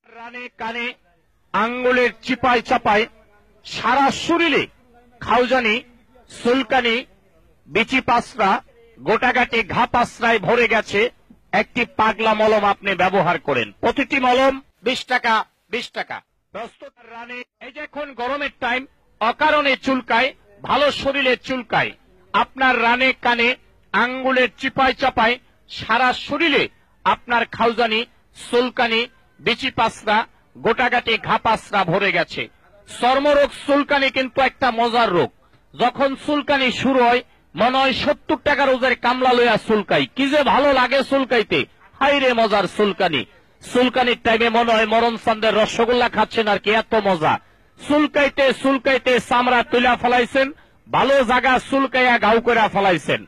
রানে কানে আঙ্গুলের চিপায় চাপায় সারা শরীরে খাউজানি, সুলকানি, বিচি পাসরা, গোটাগাটি ঘা পাসরায় ভরে গেছে। একটি পাগলা মলম আপনি ব্যবহার করেন। প্রতিটি মলম 20 টাকা 20 টাকা। প্রস্তুত রানে এই যে এখন গরমের টাইম, অকারণে চুলকায়, ভালো শরীরে চুলকায়। আপনার রানে কানে আঙ্গুলের চিপায় চাপায় সারা শরীরে আপনার খাউজানি, সুলকানি, বিচি পাসরা, গোটাগাটি ঘা পাসরা ভরে গেছে। চর্মরোগ চুলকানি কিন্তু একটা মজার রোগ। যখন চুলকানি শুরু হয় মনে হয় 70 টাকার ওজের কামলা লইয়া চুলকাই, কি যে ভালো লাগে চুলকাইতে। হাই রে মজার চুলকানি। চুলকানির টাইমে মনে হয় মরণ চান্দের রসগোল্লা খাচ্ছেন আর কি, এত মজা। চুলকাইতে চুলকাইতে চামড়া তুলা ফেলাইছেন, ভালো জায়গা চুলকাইয়া ঘাউ করে ফেলাইছেন।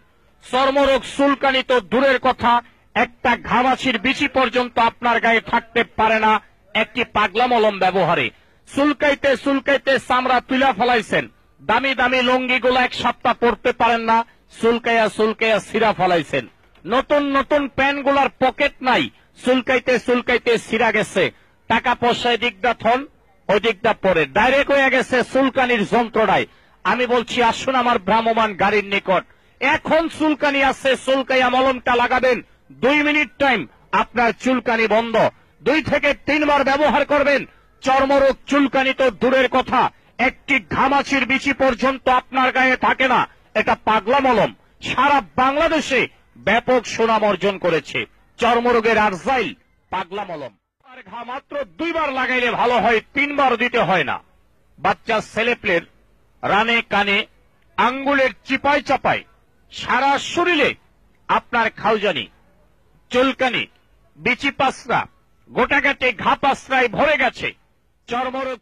চর্মরোগ চুলকানি তো দূরের কথা, একটা ঘামাছির বিচি পর্যন্ত আপনার গায়ে থাকতে পারে না একটি পাগলা মলম ব্যবহারে। চুলকাইতে চুলকাইতে চামড়া তুলা ফেলাইছেন, দামি দামি লুঙ্গিগুলো 1 সপ্তাহ পরতে পারেন না, চুলকাইয়া চুলকাইয়া ছিঁড়া ফেলাইছেন। নতুন নতুন প্যান্টগুলার পকেট নাই, চুলকাইতে চুলকাইতে ছিঁড়া গেছে। টাকা পয়সা এদিকটা থন ওদিকটা পরে ডাইরেক্ট হয়ে গেছে চুলকানির যন্ত্রণায়। আমি বলছি আসুন আমার ভ্রাম্যমান গাড়ির নিকট, এখন চুলকানি আছে, চুলকাইয়া মলমটা লাগাবেন। 2 মিনিট টাইম, আপনার চুলকানি বন্ধ। 2 থেকে 3 বার ব্যবহার করবেন। চর্মরোগ চুলকানি তো দূরের কথা, একটি ঘামাচির বিচি পর্যন্ত আপনার গায়ে থাকে না। এটা পাগলা মলম সারা বাংলাদেশে ব্যাপক সুনাম অর্জন করেছে। চর্মরোগের আরজাইল পাগলা মলম। আর ঘা মাত্র 2 বার লাগাইলে ভালো হয়, 3 বার দিতে হয় না। বাচ্চা ছেলেপেলের রানে কানে আঙ্গুলের চিপায় চাপায় সারা শরীরে আপনার খাউজানি, চুলকানি, বিচি পাসরা, গোটাগাটি ঘা পাসরায় ভরে গেছে। চর্মরোগ